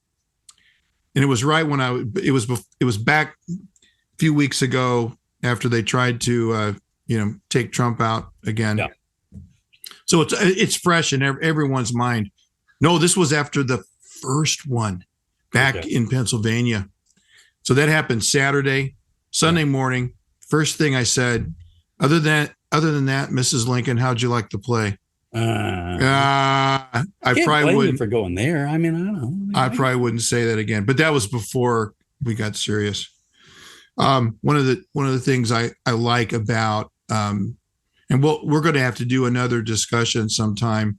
and it was right when it was back a few weeks ago after they tried to take Trump out again. Yeah. So it's fresh in everyone's mind. No, this was after the first one back in Pennsylvania. So that happened Saturday, Sunday morning. First thing I said, other than that, Mrs. Lincoln, how'd you like the play? I probably wouldn't for going there. I mean, I don't know. I probably wouldn't say that again, but that was before we got serious. One of the things I like about, and we're going to have to do another discussion sometime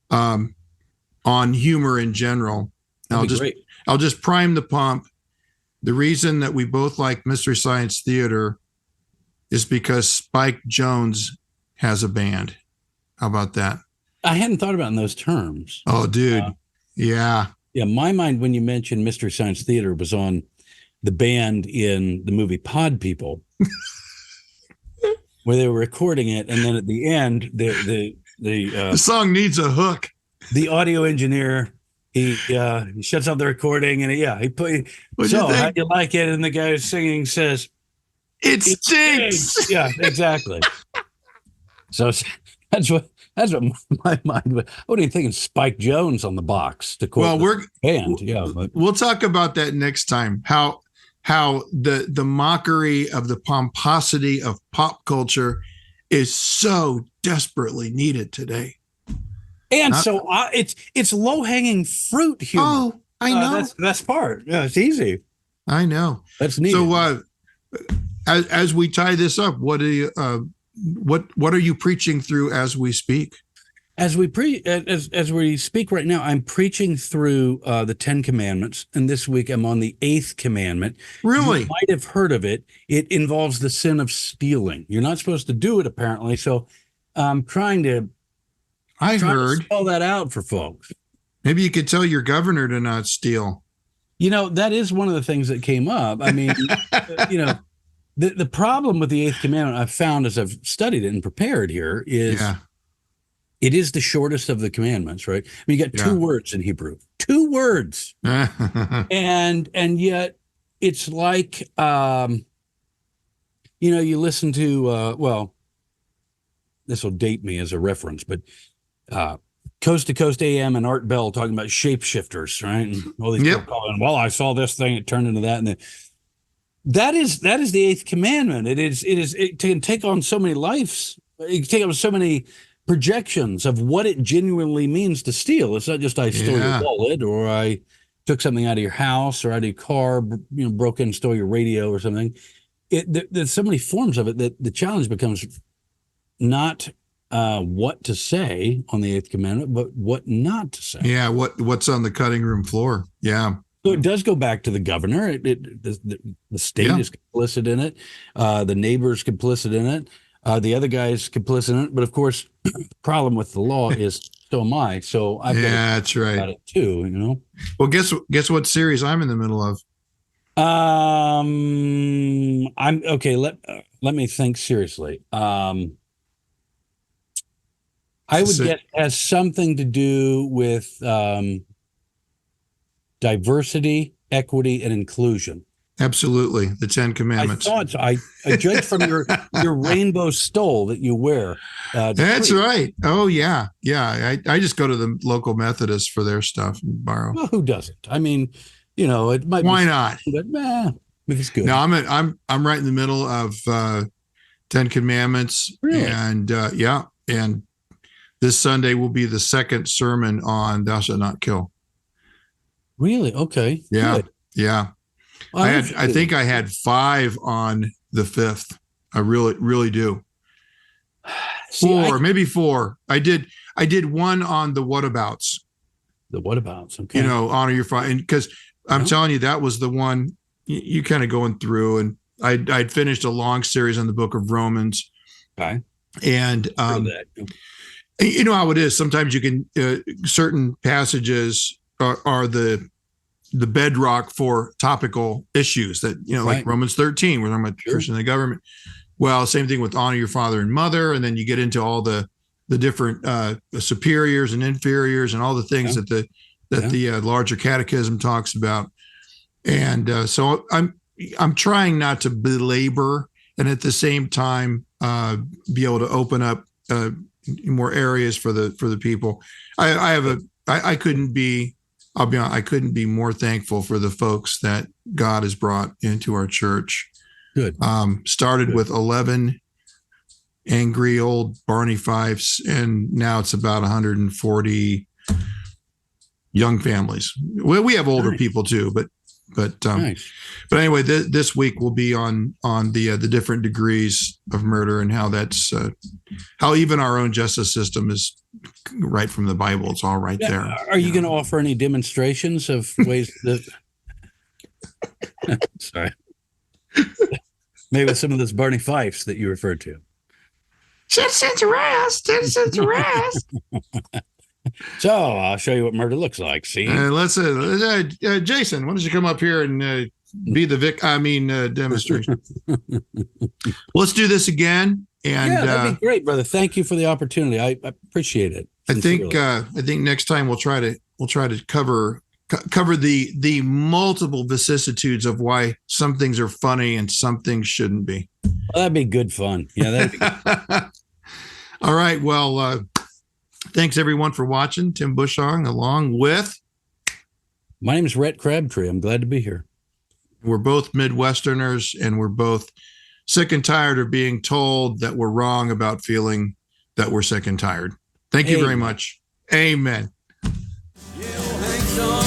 on humor in general. I'll just prime the pump. The reason that we both like Mystery Science Theater is because Spike Jonze has a band. How about that? I hadn't thought about it in those terms. Oh, dude. Yeah. Yeah. My mind, when you mentioned Mystery Science Theater, was on the band in the movie Pod People, where they were recording it. And then at the end, the song needs a hook. The audio engineer, he shuts off the recording and he put, so how do you like it? And the guy who's singing says, it stinks. Yeah, exactly. So that's what my mind was. What are you thinking? Spike Jones on the box to quote band. Yeah. We'll talk about that next time. How the mockery of the pomposity of pop culture is so desperately needed today. And it's low hanging fruit humor. Oh, I know. That's the best part. Yeah, it's easy. I know. That's neat. So as we tie this up, what are you preaching through as we speak? As we speak right now, I'm preaching through the 10 Commandments, and this week I'm on the 8th commandment. Really? You might have heard of it. It involves the sin of stealing. You're not supposed to do it, apparently. So I'm trying to spell that out for folks. Maybe you could tell your governor to not steal. That is one of the things that came up. I mean, the problem with the 8th commandment I've found as I've studied it and prepared here is it is the shortest of the commandments, right? I mean, you got 2 words in Hebrew, 2 words. and yet it's like, you listen to, this will date me as a reference, but Coast to Coast AM and Art Bell talking about shapeshifters, right? And all these people calling, I saw this thing, it turned into that. And that is the 8th commandment. It can take on so many lives. It can take on so many projections of what it genuinely means to steal. It's not just I stole your wallet, or I took something out of your house or out of your car, broke in and stole your radio or something. There's so many forms of it that the challenge becomes not what to say on the 8th commandment, but what not to say. Yeah, what's on the cutting room floor. Yeah. So it does go back to the governor. The state is complicit in it. The neighbors complicit in it. The other guy's complicit in it. But of course, the problem with the law is so am I. So I've got that's right. About it too. Well, guess what series I'm in the middle of? I'm okay. Let me think seriously. I would get has something to do with diversity, equity, and inclusion. Absolutely, the 10 Commandments. I thought so. I judge from your rainbow stole that you wear. That's right. Oh yeah. I just go to the local Methodist for their stuff and borrow. Well, who doesn't? I mean, it might. Why not? But if it's good. No, I'm right in the middle of 10 Commandments, really? And and this Sunday will be the second sermon on Thou Shalt Not Kill. Really? Okay. Yeah. Good. Yeah. Well, I think I had 5 on the 5th. I really do. See, 4, maybe 4. I did 1 on the whatabouts. The whatabouts. Okay. Honor your father. And because I'm telling you, that was the one you kind of going through, and I'd finished a long series on the book of Romans. Okay. And you know how it is. Sometimes you can certain passages are the bedrock for topical issues that like Romans 13. We're talking about Christian and the government. Well, same thing with honor your father and mother, and then you get into all the different superiors and inferiors and all the things that the larger catechism talks about. And so I'm trying not to belabor, and at the same time be able to open up more areas for the people. I couldn't be. I'll be honest, I couldn't be more thankful for the folks that God has brought into our church. Good. Started with 11 angry old Barney Fifes, and now it's about 140 young families. Well, we have older people too, but anyway, this week will be on the different degrees of murder and how that's how even our own justice system is right from the Bible. It's all right there. Are you going to offer any demonstrations of ways that? Sorry, maybe some of those Barney Fifes that you referred to. Citizens arrest. Citizens arrest. So I'll show you what murder looks like. See, let's Jason, why don't you come up here and be the demonstration. Let's do this again. And yeah, that'd be great, brother. Thank you for the opportunity. I appreciate it. Sincerely. I think next time we'll try to cover the multiple vicissitudes of why some things are funny and some things shouldn't be. Well, that'd be good fun. Yeah, that'd be good. All right. Well, thanks everyone for watching. Tim Bushong along with. My name is Rhett Crabtree. I'm glad to be here. We're both Midwesterners, and we're both sick and tired of being told that we're wrong about feeling that we're sick and tired. Thank you very much. Amen. Yeah,